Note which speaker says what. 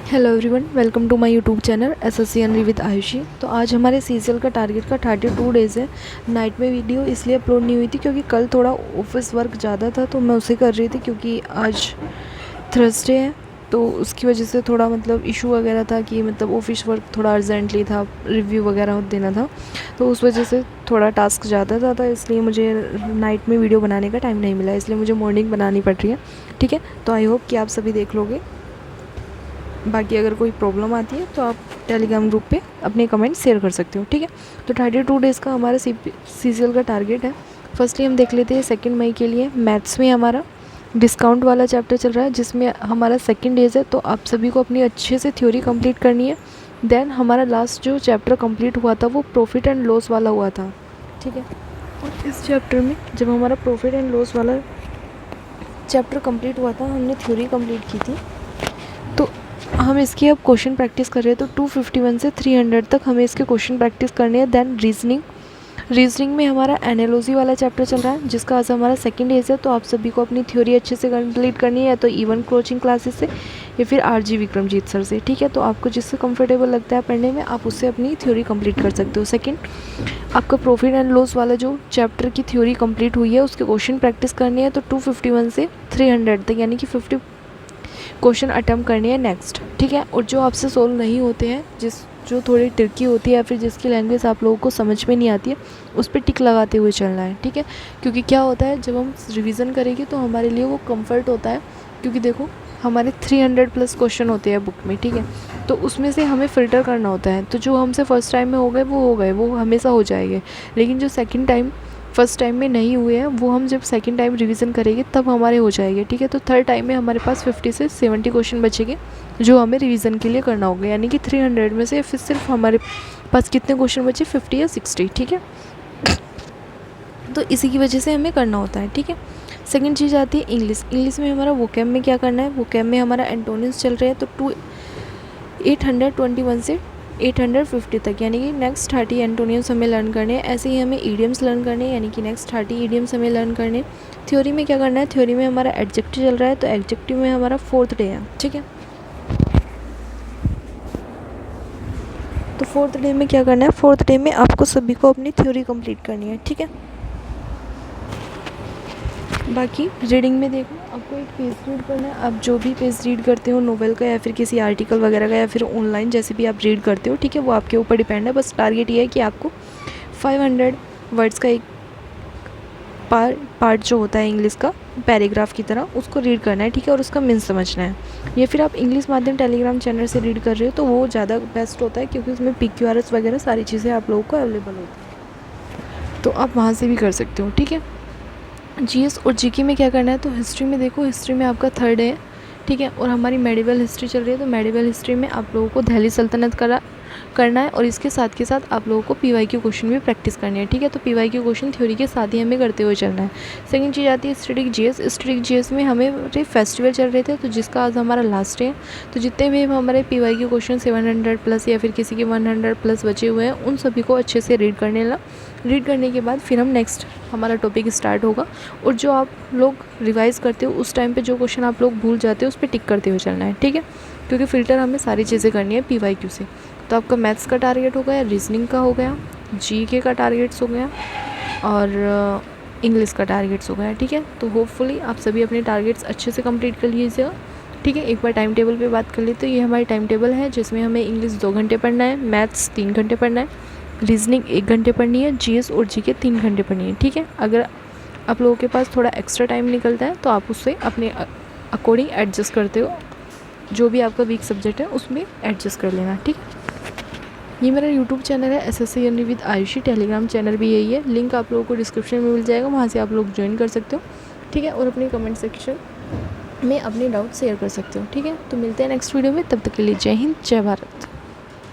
Speaker 1: Hello everyone, welcome to my YouTube channel SSC एनरी with Ayushi. तो आज हमारे सीजीएल का टारगेट का 32 डेज़ है। नाइट में वीडियो इसलिए अपलोड नहीं हुई थी क्योंकि कल थोड़ा ऑफिस वर्क ज़्यादा था तो मैं उसे कर रही थी, क्योंकि आज थर्सडे है तो उसकी वजह से थोड़ा इशू वगैरह था कि ऑफिस वर्क थोड़ा अर्जेंटली था, रिव्यू वगैरह देना था, तो उस वजह से थोड़ा टास्क ज़्यादा था, इसलिए मुझे नाइट में वीडियो बनाने का टाइम नहीं मिला, इसलिए मुझे मॉर्निंग बनानी पड़ रही है। ठीक है, तो आई होप कि आप सभी देख लोगे। बाकी अगर कोई प्रॉब्लम आती है तो आप टेलीग्राम ग्रुप पे अपने कमेंट शेयर कर सकते हो। ठीक है, तो 32 डेज़ का हमारा सीजीएल का टारगेट है। फर्स्टली हम देख लेते हैं 2 मई के लिए मैथ्स में हमारा डिस्काउंट वाला चैप्टर चल रहा है, जिसमें हमारा सेकंड डेज है, तो आप सभी को अपनी अच्छे से थ्योरी कंप्लीट करनी है। देन हमारा लास्ट जो चैप्टर कंप्लीट हुआ था वो प्रॉफिट एंड लॉस वाला हुआ था। ठीक है, और इस चैप्टर में जब हमारा प्रॉफिट एंड लॉस वाला चैप्टर कंप्लीट हुआ था, हमने थ्योरी कंप्लीट की थी, तो हम इसकी अब क्वेश्चन प्रैक्टिस कर रहे हैं। तो 251 से 300 तक हमें इसके क्वेश्चन प्रैक्टिस करने हैं। देन रीजनिंग में हमारा एनालॉजी वाला चैप्टर चल रहा है, जिसका आज हमारा सेकंड डेज है, तो आप सभी को अपनी थ्योरी अच्छे से कंप्लीट करनी है, या तो इवन कोचिंग क्लासेस से या फिर आरजी विक्रमजीत सर से। ठीक है, तो आपको जिससे कंफर्टेबल लगता है पढ़ने में, आप उससे अपनी थ्योरी कंप्लीट कर सकते हो। सेकंड, आपका प्रॉफिट एंड लॉस वाला जो चैप्टर की थ्योरी कंप्लीट हुई है उसके क्वेश्चन प्रैक्टिस करनी है। तो 251 से 300 तक यानी कि 50 क्वेश्चन अटैम्प्ट करनी है नेक्स्ट। ठीक है, और जो आपसे सोल्व नहीं होते हैं, जो थोड़ी ट्रिकी होती है या फिर जिसकी लैंग्वेज आप लोगों को समझ में नहीं आती है, उस पर टिक लगाते हुए चलना है। ठीक है, क्योंकि क्या होता है, जब हम रिवीजन करेंगे तो हमारे लिए वो कंफर्ट होता है, क्योंकि देखो हमारे 300 प्लस क्वेश्चन होते हैं बुक में। ठीक है, तो उसमें से हमें फ़िल्टर करना होता है, तो जो हमसे फर्स्ट टाइम में हो गए वो हमेशा हो जाएंगे, लेकिन जो सेकेंड टाइम फर्स्ट टाइम में नहीं हुए हैं वो हम जब सेकंड टाइम रिवीजन करेंगे तब हमारे हो जाएंगे। ठीक है, तो थर्ड टाइम में हमारे पास 50 से 70 क्वेश्चन बचेंगे जो हमें रिवीजन के लिए करना होगा, यानी कि 300 में से फिर सिर्फ हमारे पास कितने क्वेश्चन बचे, 50 या 60। ठीक है, तो इसी की वजह से हमें करना होता है। ठीक है, सेकेंड चीज़ आती है इंग्लिश में हमारा वोकैब में क्या करना है। वोकैब में हमारा एंटोनिम्स चल रहे हैं, तो 821 से 850 तक, यानी कि नेक्स्ट 30 एंटोनियम्स हमें लर्न करने हैं। ऐसे ही हमें ईडियम्स लर्न करने हैं, यानी कि नेक्स्ट 30 ईडियम्स हमें लर्न करने हैं। थ्योरी में क्या करना है, थ्योरी में हमारा एडजेक्टिव चल रहा है, तो एडजेक्टिव में हमारा 4th डे है। ठीक है, तो 4th डे में क्या करना है, 4th डे में आपको सभी को अपनी थ्योरी कंप्लीट करनी है। ठीक है, बाकी रीडिंग में देखो, आपको एक पेज रीड करना है। आप जो भी पेज रीड करते हो नोवेल का या फिर किसी आर्टिकल वगैरह का या फिर ऑनलाइन जैसे भी आप रीड करते हो, ठीक है, वो आपके ऊपर डिपेंड है। बस टारगेट ये है कि आपको 500 वर्ड्स का एक पार्ट जो होता है इंग्लिश का पैराग्राफ की तरह, उसको रीड करना है। ठीक है, और उसका मीन्स समझना है। या फिर आप इंग्लिश माध्यम टेलीग्राम चैनल से रीड कर रहे हो तो वो ज़्यादा बेस्ट होता है, क्योंकि उसमें PQRS वगैरह सारी चीज़ें आप लोगों को अवेलेबल होती है, तो आप वहाँ से भी कर सकते हो। ठीक है, जीएस और जीके में क्या करना है, तो हिस्ट्री में देखो, हिस्ट्री में आपका 3rd है। ठीक है, और हमारी मेडिवल हिस्ट्री चल रही है, तो मेडिवल हिस्ट्री में आप लोगों को दिल्ली सल्तनत करना है, और इसके साथ के साथ आप लोगों को PYQ क्वेश्चन भी प्रैक्टिस करनी है। ठीक है, तो PYQ क्वेश्चन थ्योरी के साथ ही हमें करते हुए चलना है। सेकंड चीज़ आती है स्टैटिक जीएस। स्टैटिक जीएस में हमें फेस्टिवल चल रहे थे, तो जिसका आज हमारा लास्ट है, तो जितने भी हमारे PYQ क्वेश्चन 700 प्लस या फिर किसी के 100 प्लस बचे हुए हैं, उन सभी को अच्छे से रीड करने के बाद फिर हम नेक्स्ट हमारा टॉपिक स्टार्ट होगा। और जो आप लोग रिवाइज़ करते हो उस टाइम पे जो क्वेश्चन आप लोग भूल जाते हो उस पर टिक करते हुए चलना है। ठीक है, क्योंकि फ़िल्टर हमें सारी चीज़ें करनी है PYQ से। तो आपका मैथ्स का टारगेट हो गया, रीजनिंग का हो गया, GK का टारगेट्स हो गया, और इंग्लिश का टारगेट्स हो गया। ठीक है, तो होपफुली आप सभी अपने टारगेट्स अच्छे से कंप्लीट कर लीजिएगा। ठीक है, एक बार टाइम टेबल पे बात कर ले, तो ये हमारी टाइम टेबल है, जिसमें हमें इंग्लिश 2 घंटे पढ़ना है, मैथ्स 3 घंटे पढ़ना है, रीजनिंग 1 घंटे पढ़नी है, GS और GK 3 घंटे पढ़नी है। ठीक है, अगर आप लोगों के पास थोड़ा एक्स्ट्रा टाइम निकलता है तो आप उससे अपने अकॉर्डिंग एडजस्ट करते हो, जो भी आपका वीक सब्जेक्ट है उसमें एडजस्ट कर लेना। ठीक है, ये मेरा यूट्यूब चैनल है एसएससी एनरी विद आयुषी। टेलीग्राम चैनल भी यही है, लिंक आप लोगों को डिस्क्रिप्शन में मिल जाएगा, वहाँ से आप लोग ज्वाइन कर सकते हो। ठीक है, और अपने कमेंट सेक्शन में अपने डाउट शेयर कर सकते हो। ठीक है, तो मिलते हैं नेक्स्ट वीडियो में, तब तक के लिए जय हिंद, जय भारत।